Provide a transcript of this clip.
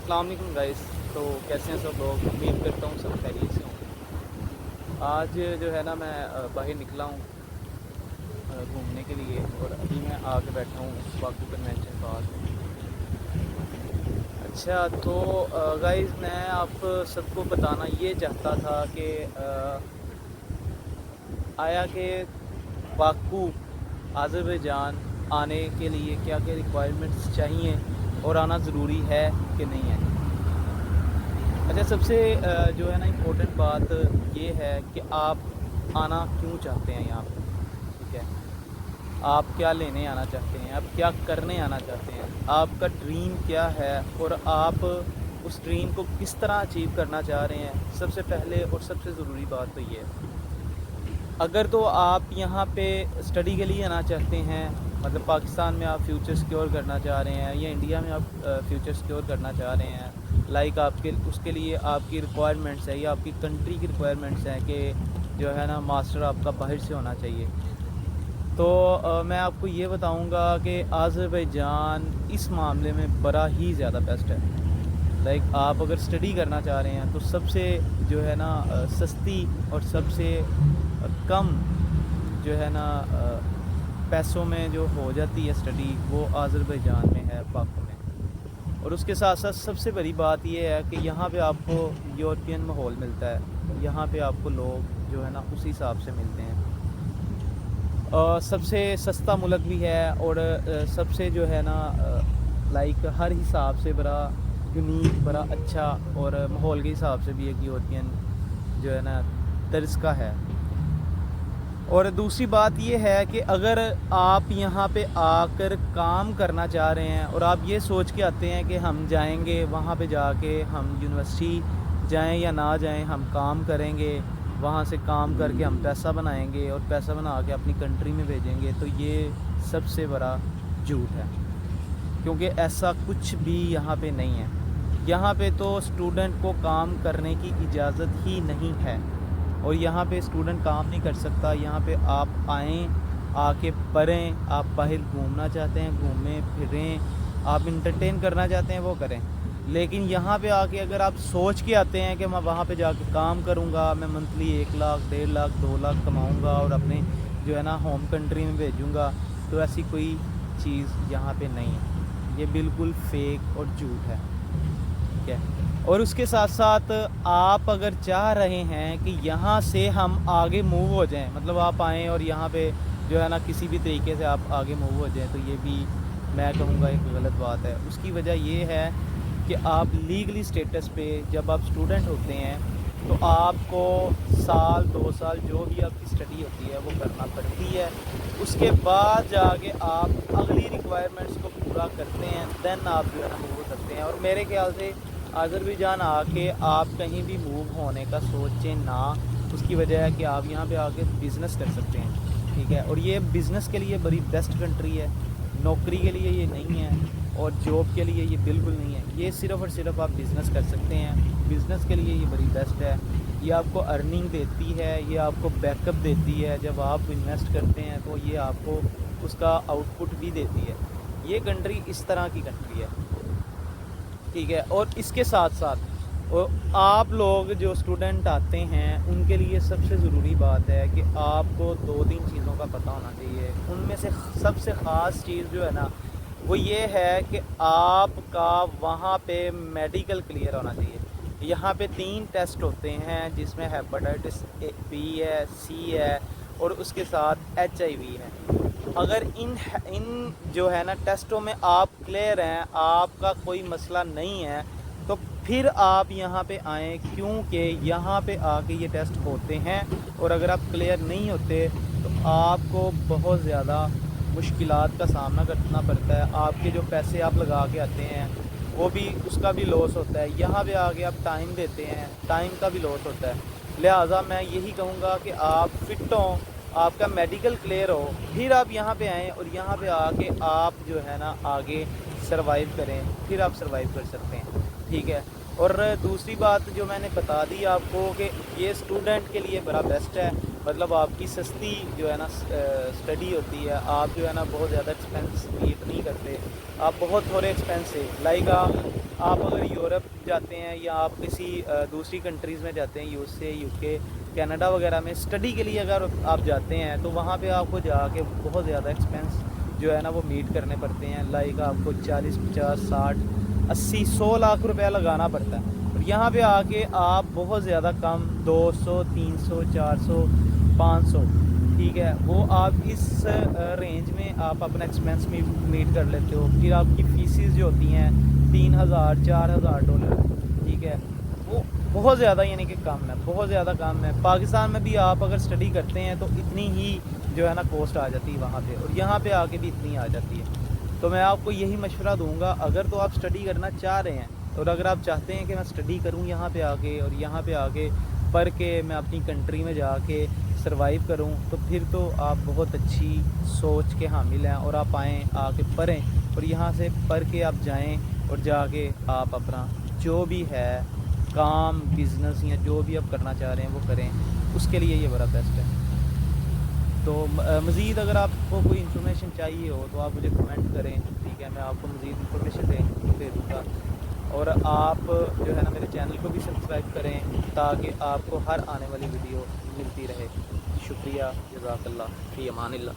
अस्सलाम वालेकुम गाइस। तो कैसे हैं सब लोग? उम्मीद करता हूँ सब खैरियत से हों। आज जो है ना मैं बाहर निकला हूँ घूमने के लिए, और अभी मैं आके बैठा हूँ बाकू कन्वेंशन पार्क में। अच्छा, तो गाइस मैं आप सबको बताना ये चाहता था कि आया कि बाकू अज़रबैजान आने के लिए क्या क्या रिक्वायरमेंट्स चाहिए और आना ज़रूरी है कि नहीं है। अच्छा, सबसे जो है ना इम्पोर्टेंट बात ये है कि आप आना क्यों चाहते हैं यहाँ पर, ठीक है। आप क्या लेने आना चाहते हैं, आप क्या करने आना चाहते हैं, आपका ड्रीम क्या है, और आप उस ड्रीम को किस तरह अचीव करना चाह रहे हैं। सबसे पहले और सबसे ज़रूरी बात तो ये है, अगर तो आप यहाँ पे स्टडी के लिए आना चाहते हैं, मतलब पाकिस्तान में आप फ्यूचर सिक्योर करना चाह रहे हैं, या इंडिया में आप फ्यूचर सिक्योर करना चाह रहे हैं, लाइक आपके उसके लिए आपकी रिक्वायरमेंट्स है या आपकी कंट्री की रिक्वायरमेंट्स हैं कि जो है ना मास्टर आपका बाहर से होना चाहिए, तो मैं आपको ये बताऊंगा कि अज़रबैजान इस मामले में बड़ा ही ज़्यादा बेस्ट है। लाइक आप अगर स्टडी करना चाह रहे हैं तो सबसे जो है ना सस्ती और सबसे कम जो है ना पैसों में जो हो जाती है स्टडी, वो अज़रबैजान में है, बाकू में। और उसके साथ साथ सबसे बड़ी बात ये है कि यहाँ पे आपको यूरोपियन माहौल मिलता है, यहाँ पे आपको लोग जो है ना उसी हिसाब से मिलते हैं। सबसे सस्ता मुल्क भी है, और सबसे जो है ना लाइक हर हिसाब से बड़ा यूनिक, बड़ा अच्छा, और माहौल के हिसाब से भी एक यूरोपियन जो है ना तर्ज का है। और दूसरी बात ये है कि अगर आप यहाँ पे आकर काम करना चाह रहे हैं और आप ये सोच के आते हैं कि हम जाएंगे वहाँ पे जाके हम यूनिवर्सिटी जाएं या ना जाएं, हम काम करेंगे, वहाँ से काम करके हम पैसा बनाएंगे और पैसा बना के अपनी कंट्री में भेजेंगे, तो ये सबसे बड़ा झूठ है। क्योंकि ऐसा कुछ भी यहाँ पे नहीं है। यहाँ पे तो स्टूडेंट को काम करने की इजाज़त ही नहीं है, और यहाँ पे स्टूडेंट काम नहीं कर सकता। यहाँ पे आप आएँ, आके पढ़ें, आप बाहर घूमना चाहते हैं घूमें फिरें, आप इंटरटेन करना चाहते हैं वो करें। लेकिन यहाँ पे आके अगर आप सोच के आते हैं कि मैं वहाँ पे जाके काम करूँगा, मैं मंथली 1 लाख 1.5 लाख 2 लाख कमाऊँगा और अपने जो है ना होम कंट्री में भेजूँगा, तो ऐसी कोई चीज़ यहाँ पे नहीं है। ये बिल्कुल फेक और झूठ है, ठीक है। और उसके साथ साथ आप अगर चाह रहे हैं कि यहाँ से हम आगे मूव हो जाएं, मतलब आप आएँ और यहाँ पे जो है ना किसी भी तरीके से आप आगे मूव हो जाएं, तो ये भी मैं कहूँगा एक गलत बात है। उसकी वजह ये है कि आप लीगली स्टेटस पे जब आप स्टूडेंट होते हैं तो आपको साल 2 साल जो भी आपकी स्टडी होती है वो करना पड़ती है। उसके बाद जाके आप अगली रिक्वायरमेंट्स को पूरा करते हैं, देन आप जो है ना मूव हो सकते हैं। और मेरे ख्याल से अज़रबैजान आके आप कहीं भी मूव होने का सोचें ना। उसकी वजह है कि आप यहाँ पे आके बिज़नेस कर सकते हैं, ठीक है। और ये बिज़नेस के लिए बड़ी बेस्ट कंट्री है, नौकरी के लिए ये नहीं है, और जॉब के लिए ये बिल्कुल नहीं है। ये सिर्फ़ और सिर्फ आप बिज़नेस कर सकते हैं, बिज़नेस के लिए ये बड़ी बेस्ट है। ये आपको अर्निंग देती है, ये आपको बैकअप देती है। जब आप इन्वेस्ट करते हैं तो ये आपको उसका आउटपुट भी देती है। ये कंट्री इस तरह की कंट्री है, ठीक है। और इसके साथ साथ आप लोग जो स्टूडेंट आते हैं उनके लिए सबसे ज़रूरी बात है कि आपको 2-3 चीज़ों का पता होना चाहिए। उनमें से सबसे ख़ास चीज़ जो है ना वो ये है कि आपका वहाँ पे मेडिकल क्लियर होना चाहिए। यहाँ पे 3 टेस्ट होते हैं, जिसमें हेपेटाइटिस बी है, सी है, और उसके साथ HIV है। अगर इन जो है ना टेस्टों में आप क्लियर हैं, आपका कोई मसला नहीं है, तो फिर आप यहाँ पे आएँ, क्योंकि यहाँ पे आके ये टेस्ट होते हैं। और अगर आप क्लियर नहीं होते तो आपको बहुत ज़्यादा मुश्किलात का सामना करना पड़ता है। आपके जो पैसे आप लगा के आते हैं वो भी, उसका भी लॉस होता है। यहाँ पे आके आप टाइम देते हैं, टाइम का भी लॉस होता है। लिहाजा मैं यही कहूँगा कि आप फिट हों, आपका मेडिकल क्लियर हो, फिर आप यहाँ पे आएँ, और यहाँ पे आके आप जो है ना आगे सरवाइव करें, फिर आप सरवाइव कर सकते हैं, ठीक है। और दूसरी बात जो मैंने बता दी आपको कि ये स्टूडेंट के लिए बड़ा बेस्ट है, مطلب آپ کی سستی جو ہے نا اسٹڈی ہوتی ہے. آپ جو ہے نا بہت زیادہ ایکسپینس میٹ نہیں کرتے, آپ بہت تھوڑے ایکسپینس سے, لائک آپ اگر یورپ جاتے ہیں یا آپ کسی دوسری کنٹریز میں جاتے ہیں, یو ایس اے, یو کے, کینیڈا وغیرہ میں اسٹڈی کے لیے اگر آپ جاتے ہیں تو وہاں پہ آپ کو جا کے بہت زیادہ ایکسپینس جو ہے نا وہ میٹ کرنے پڑتے ہیں. لائک آپ کو 40, 50, 60, 80, 100 لاکھ روپیہ لگانا پڑتا ہے. اور یہاں پہ آ کے آپ بہت زیادہ کم 200, 300, 400, 500, ٹھیک ہے, وہ آپ اس رینج میں آپ اپنا ایکسپینس میٹ کر لیتے ہو. پھر آپ کی فیسز جو ہوتی ہیں $3000, $4000, ٹھیک ہے, وہ بہت زیادہ یعنی کہ کم ہے, بہت زیادہ کم ہے. پاکستان میں بھی آپ اگر اسٹڈی کرتے ہیں تو اتنی ہی جو ہے نا کوسٹ آ جاتی ہے وہاں پہ, اور یہاں پہ آ کے بھی اتنی آ جاتی ہے. تو میں آپ کو یہی مشورہ دوں گا, اگر تو آپ اسٹڈی کرنا چاہ رہے ہیں اور اگر آپ چاہتے ہیں کہ میں اسٹڈی کروں یہاں پہ آ کے, اور یہاں پہ آ کے پڑھ کے میں اپنی کنٹری میں جا کے سروائیو کروں, تو پھر تو آپ بہت اچھی سوچ کے حامل ہیں, اور آپ آئیں, آ کے پڑھیں, اور یہاں سے پڑھ کے آپ جائیں اور جا کے آپ اپنا جو بھی ہے کام, بزنس یا جو بھی آپ کرنا چاہ رہے ہیں وہ کریں. اس کے لیے یہ بڑا بیسٹ ہے. تو مزید اگر آپ کو کوئی انفارمیشن چاہیے ہو تو آپ مجھے کمنٹ کریں, ٹھیک ہے, میں آپ کو مزید انفارمیشن دے دوں گا. اور آپ جو ہے نا میرے چینل کو بھی سبسکرائب کریں تاکہ آپ کو ہر آنے والی ویڈیو ملتی رہے. شکریہ, جزاک اللہ, فی امان اللہ.